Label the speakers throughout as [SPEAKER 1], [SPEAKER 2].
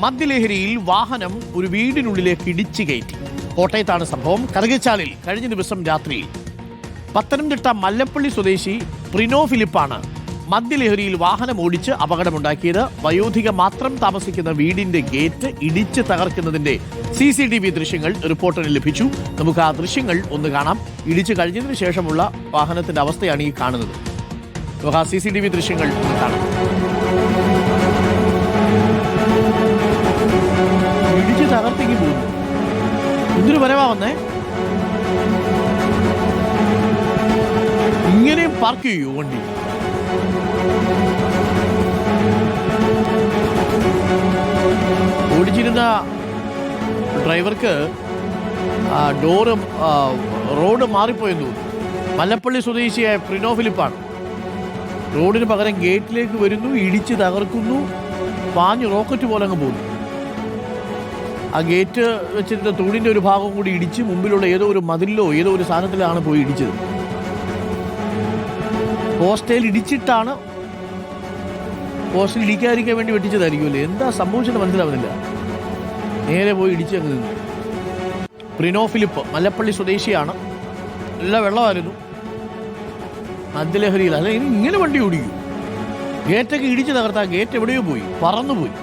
[SPEAKER 1] മദ്യലഹരിയിൽ വാഹനം ഒരു വീടിനുള്ളിലേക്ക് ഇടിച്ചു കയറ്റി. കോട്ടയത്താണ് സംഭവം. കറുകച്ചാലിൽ കഴിഞ്ഞ ദിവസം രാത്രി പത്തനംതിട്ട മല്ലപ്പള്ളി സ്വദേശി പ്രിനോ ഫിലിപ്പാണ് മദ്യലഹരിയിൽ വാഹനം ഓടിച്ച് അപകടമുണ്ടാക്കിയത്. വയോധിക മാത്രം താമസിക്കുന്ന വീടിന്റെ ഗേറ്റ് ഇടിച്ച് തകർക്കുന്നതിന്റെ CCTV ദൃശ്യങ്ങൾ റിപ്പോർട്ടറിന് ലഭിച്ചു. നമുക്ക് ആ ദൃശ്യങ്ങൾ ഒന്ന് കാണാം. ഇടിച്ചു കഴിഞ്ഞതിന് ശേഷമുള്ള വാഹനത്തിന്റെ അവസ്ഥയാണ് ഈ കാണുന്നത്. നമുക്ക് ആ CCTV ദൃശ്യങ്ങൾ ഒന്ന് കാണാം. ഇടിച്ച് തകർത്തേക്ക് പോകുന്നു. എന്തൊരു വരവാ വന്നേ. ഇങ്ങനെയും പാർക്ക് ചെയ്യൂ വണ്ടി? ഓടിച്ചിരുന്ന ഡ്രൈവർക്ക് റോഡ് മാറിപ്പോയെന്ന് തോന്നുന്നു. മല്ലപ്പള്ളി സ്വദേശിയായ പ്രിനോ ഫിലിപ്പാണ്. റോഡിന് പകരം ഗേറ്റിലേക്ക് വരുന്നു, ഇടിച്ച് തകർക്കുന്നു, പാഞ്ഞ് റോക്കറ്റ് പോലെ അങ്ങ് പോകുന്നു. ആ ഗേറ്റ് വെച്ചിരുന്ന തൂണിന്റെ ഒരു ഭാഗം കൂടി ഇടിച്ച് മുമ്പിലുള്ള ഏതോ ഒരു മതിലിലോ ഏതോ ഒരു സാധനത്തിലാണ് പോയി ഇടിച്ചത്. പോസ്റ്റയിൽ ഇടിച്ചിട്ടാണ്, പോസ്റ്റിൽ ഇടിക്കാതിരിക്കാൻ വേണ്ടി വെട്ടിച്ചതായിരിക്കുമല്ലേ. എന്താ സംഭവിച്ചെന്ന് മനസ്സിലാവുന്നില്ല. നേരെ പോയി ഇടിച്ച് അങ്ങ് നിന്നു. പ്രിനോ ഫിലിപ്പ് മല്ലപ്പള്ളി സ്വദേശിയാണ്. നല്ല വെള്ളമായിരുന്നു. മദ്യലഹരിയിൽ അല്ല, ഇനി ഇങ്ങനെ വണ്ടി ഓടിക്കും. ഗേറ്റൊക്കെ ഇടിച്ച് തകർത്താൽ ഗേറ്റ് എവിടെയോ പോയി, പറന്നുപോയി.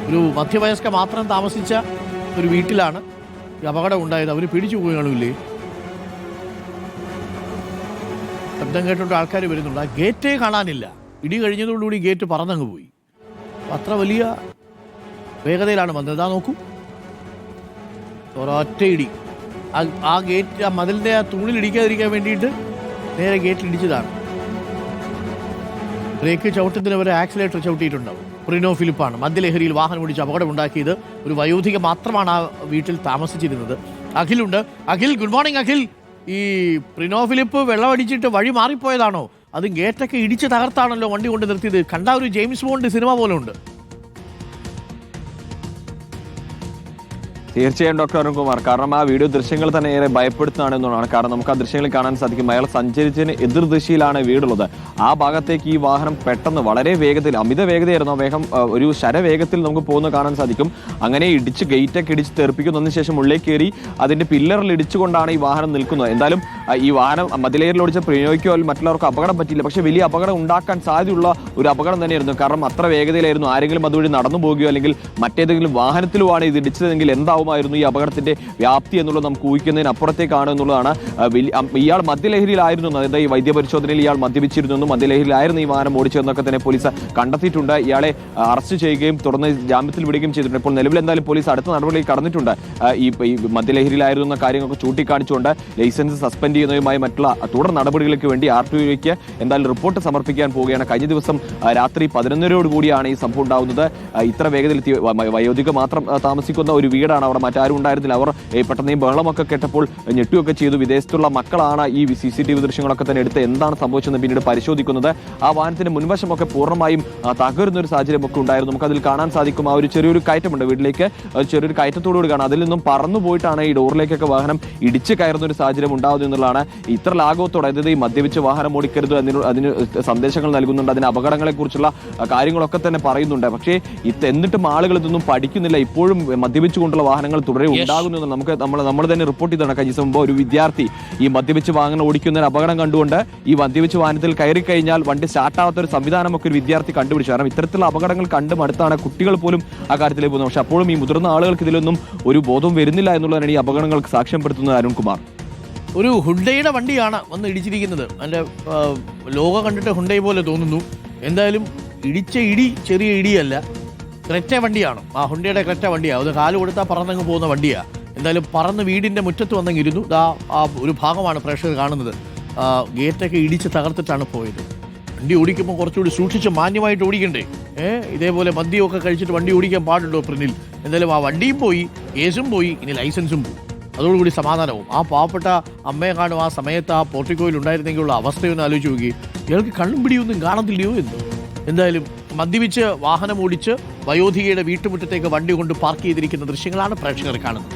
[SPEAKER 1] ഒരു മധ്യവയസ്ക മാത്രം താമസിച്ച ഒരു വീട്ടിലാണ് ഈ അപകടം ഉണ്ടായത്. അവർ പിടിച്ചു പോയി കാണില്ലേ. ശബ്ദം കേട്ടിട്ട് ആൾക്കാർ വരുന്നുണ്ട്. ആ ഗേറ്റേ കാണാനില്ല. ഇടി കഴിഞ്ഞതോടുകൂടി ഗേറ്റ് പറന്നങ്ങ് പോയി. അത്ര വലിയ വേഗതയിലാണ് വന്നത്. അതാ നോക്കൂ, ഒരൊറ്റ ഇടി. ആ ഗേറ്റ്, ആ മതിലിൻ്റെ ആ തൂണിൽ ഇടിക്കാതിരിക്കാൻ വേണ്ടിയിട്ട് നേരെ ഗേറ്റിൽ ഇടിച്ചതാണ്. ബ്രേക്ക് ചവിട്ടുന്നതിന് വരെ ആക്സിലേറ്റർ ചവിട്ടിയിട്ടുണ്ടാവും. പ്രിനോ ഫിലിപ്പാണ് മദ്യലഹരിയിൽ വാഹനം ഓടിച്ച് അപകടമുണ്ടാക്കിയത്. ഒരു വയോധിക മാത്രമാണ് ആ വീട്ടിൽ താമസിച്ചിരുന്നത്. അഖിലുണ്ട്. Akhil, good morning. അഖിൽ, ഈ പ്രിനോ ഫിലിപ്പ് വെള്ളമടിച്ചിട്ട് വഴി മാറിപ്പോയതാണോ? അത് ഗേറ്റൊക്കെ ഇടിച്ച് തകർത്താണല്ലോ വണ്ടി കൊണ്ട് നിർത്തിയത്. കണ്ട ഒരു ജെയിംസ് ബോണ്ട് സിനിമ പോലെ ഉണ്ട്.
[SPEAKER 2] തീർച്ചയായും ഡോക്ടർ അരുൺകുമാർ, കാരണം ആ വീഡിയോ ദൃശ്യങ്ങൾ തന്നെ ഏറെ ഭയപ്പെടുത്തുന്നതാണെന്നുള്ളതാണ്. കാരണം നമുക്ക് ആ ദൃശ്യങ്ങളിൽ കാണാൻ സാധിക്കും, അയാൾ സഞ്ചരിച്ചതിന് എതിർദിശയിലാണ് വീടുള്ളത്. ആ ഭാഗത്തേക്ക് ഈ വാഹനം പെട്ടെന്ന് വളരെ വേഗത്തിൽ, അമിത വേഗതയായിരുന്നു, വേഗം ഒരു ശരവേഗത്തിൽ നമുക്ക് പോകുന്നത് കാണാൻ സാധിക്കും. അങ്ങനെ ഇടിച്ച് ഗേറ്റൊക്കെ ഇടിച്ച് തെറിപ്പിക്കുന്നതിന് ശേഷം ഉള്ളിലേക്ക് കയറി അതിന്റെ പില്ലറിൽ ഇടിച്ചുകൊണ്ടാണ് ഈ വാഹനം നിൽക്കുന്നത്. എന്തായാലും ഈ വാഹനം മദ്യലഹരിയിൽ ഓടിച്ച പ്രിനോയ്ക്കോ മറ്റുള്ളവർക്ക് അപകടം പറ്റിയില്ല. പക്ഷേ വലിയ അപകടം ഉണ്ടാക്കാൻ സാധ്യതയുള്ള ഒരു അപകടം തന്നെയായിരുന്നു. കാരണം അത്ര വേഗതയിലായിരുന്നു. ആരെങ്കിലും അതുവഴി നടന്നു പോകുകയോ അല്ലെങ്കിൽ മറ്റേതെങ്കിലും വാഹനത്തിലുമാണ് ഇത് ഇടിച്ചതെങ്കിൽ എന്താവും ായിരുന്നു ഈ അപകടത്തിന്റെ വ്യാപ്തി എന്നുള്ളത് നമുക്ക് ഊഹിക്കുന്നതിന് അപ്പുറത്തേക്കാണ് എന്നുള്ളതാണ്. ഇയാൾ മദ്യലഹരിയിലായിരുന്നു, അതായത് ഈ വൈദ്യപരിശോധനയിൽ ഇയാൾ മദ്യപിച്ചിരുന്നു, മദ്യലഹരിയിലായിരുന്നു ഈ വാഹനം ഓടിച്ചതെന്നൊക്കെ തന്നെ പോലീസ് കണ്ടെത്തിയിട്ടുണ്ട്. ഇയാളെ അറസ്റ്റ് ചെയ്യുകയും തുടർന്ന് ജാമ്യത്തിൽ വിടുകയും ചെയ്തിട്ടുണ്ട്. ഇപ്പോൾ നിലവിൽ എന്തായാലും പോലീസ് അടുത്ത നടപടിയിൽ കടന്നിട്ടുണ്ട്. ഈ മദ്യലഹരിയിലായിരുന്നു എന്ന കാര്യങ്ങളൊക്കെ ചൂണ്ടിക്കാണിച്ചുകൊണ്ട് ലൈസൻസ് സസ്പെൻഡ് ചെയ്യുന്നതുമായി മറ്റുള്ള തുടർ നടപടികൾക്ക് വേണ്ടി RTOയ്ക്ക് എന്തായാലും റിപ്പോർട്ട് സമർപ്പിക്കാൻ പോവുകയാണ്. കഴിഞ്ഞ ദിവസം രാത്രി 11:00 കൂടിയാണ് ഈ സംഭവം ഉണ്ടാകുന്നത്. ഇത്ര വേഗതയിൽ വയോധിക മാത്രം താമസിക്കുന്ന ഒരു വീടാണ്. അവിടെ മറ്റാരും ഉണ്ടായിരുന്നില്ല. അവർ പെട്ടെന്ന് ഈ ബഹളമൊക്കെ കേട്ടപ്പോൾ ഞെട്ടുകയൊക്കെ ചെയ്തു. വിദേശത്തുള്ള മക്കളാണ് ഈ CCTV ദൃശ്യങ്ങളൊക്കെ തന്നെ എടുത്ത് എന്താണ് സംഭവിച്ചതെന്ന് പിന്നീട് പരിശോധിക്കുന്നത്. ആ വാഹനത്തിന്റെ മുൻവശമൊക്കെ പൂർണ്ണമായും തകരുന്ന ഒരു സാഹചര്യമൊക്കെ ഉണ്ടായിരുന്നു. നമുക്കതിൽ കാണാൻ സാധിക്കും. ആ ഒരു ചെറിയൊരു കയറ്റമുണ്ട് വീട്ടിലേക്ക്, ചെറിയൊരു കയറ്റത്തോടുകൂടി കാണാം. അതിൽ നിന്നും പറന്നു പോയിട്ടാണ് ഈ ഡോറിലേക്കൊക്കെ വാഹനം ഇടിച്ച് കയറുന്ന ഒരു സാഹചര്യം ഉണ്ടാകുന്നത് എന്നുള്ളതാണ്. ഇത്ര ലാഘവത്തോടെ, അതായത് ഈ മദ്യപിച്ച് വാഹനം ഓടിക്കരുത്, അതിന് സന്ദേശങ്ങൾ നൽകുന്നുണ്ട്, അതിന് അപകടങ്ങളെ കുറിച്ചുള്ള കാര്യങ്ങളൊക്കെ തന്നെ പറയുന്നുണ്ട്. പക്ഷേ എന്നിട്ടും ആളുകൾ ഇതൊന്നും പഠിക്കുന്നില്ല. ഇപ്പോഴും മദ്യപിച്ചുകൊണ്ടുള്ള വാഹനങ്ങൾ തുടരെ ഉണ്ടാകുന്നു. നമ്മൾ തന്നെ റിപ്പോർട്ട് ചെയ്താണ്. കഴിഞ്ഞ ദിവസം ഒരു വിദ്യാർത്ഥി ഈ മദ്യപിച്ച് വാഹനം ഓടിക്കുന്ന അപകടം കണ്ടുകൊണ്ട് ഈ മദ്യപിച്ച് വാഹനത്തിൽ കയറി കഴിഞ്ഞാൽ വണ്ടി സ്റ്റാർട്ടാവാത്ത ഒരു സംവിധാനമൊക്കെ ഒരു വിദ്യാർത്ഥി കണ്ടുപിടിച്ചു. കാരണം ഇത്തരത്തിലുള്ള അപകടങ്ങൾ കണ്ടും അടുത്താണ് കുട്ടികൾ പോലും ആ കാര്യത്തിലേക്ക് പോകുന്നത്. പക്ഷെ അപ്പോഴും ഈ മുതിർന്ന ആളുകൾക്ക് ഇതിലൊന്നും ഒരു ബോധവും വരുന്നില്ല എന്നുള്ളതാണ് ഈ അപകടങ്ങൾക്ക് സാക്ഷ്യപ്പെടുത്തുന്നത്. അരുൺകുമാർ,
[SPEAKER 1] ഒരു ഹുണ്ടയുടെ വണ്ടിയാണ് വന്ന് ഇടിച്ചിരിക്കുന്നത്. അതിന്റെ ലോഗോ കണ്ടിട്ട് ഹുണ്ടൈ പോലെ തോന്നുന്നു. എന്തായാലും ഇടിച്ച ഇടി ചെറിയ ഇടിയല്ല, ക്രെറ്റ വണ്ടിയാണ്. ആ ഹുണ്ടയുടെ ക്രെറ്റ വണ്ടിയാണ്. അത് കാല് കൊടുത്താൽ പറന്നങ്ങ് പോകുന്ന വണ്ടിയാണ്. എന്തായാലും പറന്ന് വീടിന്റെ മുറ്റത്ത് വന്നെങ്കിരുന്നു. ആ ഒരു ഭാഗമാണ് പ്രേക്ഷകർ കാണുന്നത്. ഗേറ്റൊക്കെ ഇടിച്ച് തകർത്തിട്ടാണ് പോയത്. വണ്ടി ഓടിക്കുമ്പോൾ കുറച്ചുകൂടി സൂക്ഷിച്ച് മാന്യമായിട്ട് ഓടിക്കണ്ടേ. ഇതേപോലെ മദ്യമൊക്കെ കഴിച്ചിട്ട് വണ്ടി ഓടിക്കാൻ പാടുണ്ടോ പ്രിനിൽ? എന്തായാലും ആ വണ്ടിയും പോയി, കേസും പോയി, ഇനി ലൈസൻസും പോയി. അതോടുകൂടി സമാധാനവും. ആ പാവപ്പെട്ട അമ്മയെ കാണും ആ സമയത്ത് ആ പോർട്ടിക്കോയിൽ ഉണ്ടായിരുന്നെങ്കിലുള്ള അവസ്ഥയൊന്നും ആലോചിച്ച് നോക്കി. ഇയാൾക്ക് കണ്ണും പിടിയൊന്നും കാണത്തില്ലയോ എന്ന്. എന്തായാലും മദ്യപിച്ച് വാഹനം ഓടിച്ച് വയോധികയുടെ വീട്ടുമുറ്റത്തേക്ക് വണ്ടി കൊണ്ട് പാർക്ക് ചെയ്തിരിക്കുന്ന ദൃശ്യങ്ങളാണ് പ്രേക്ഷകർ കാണുന്നത്.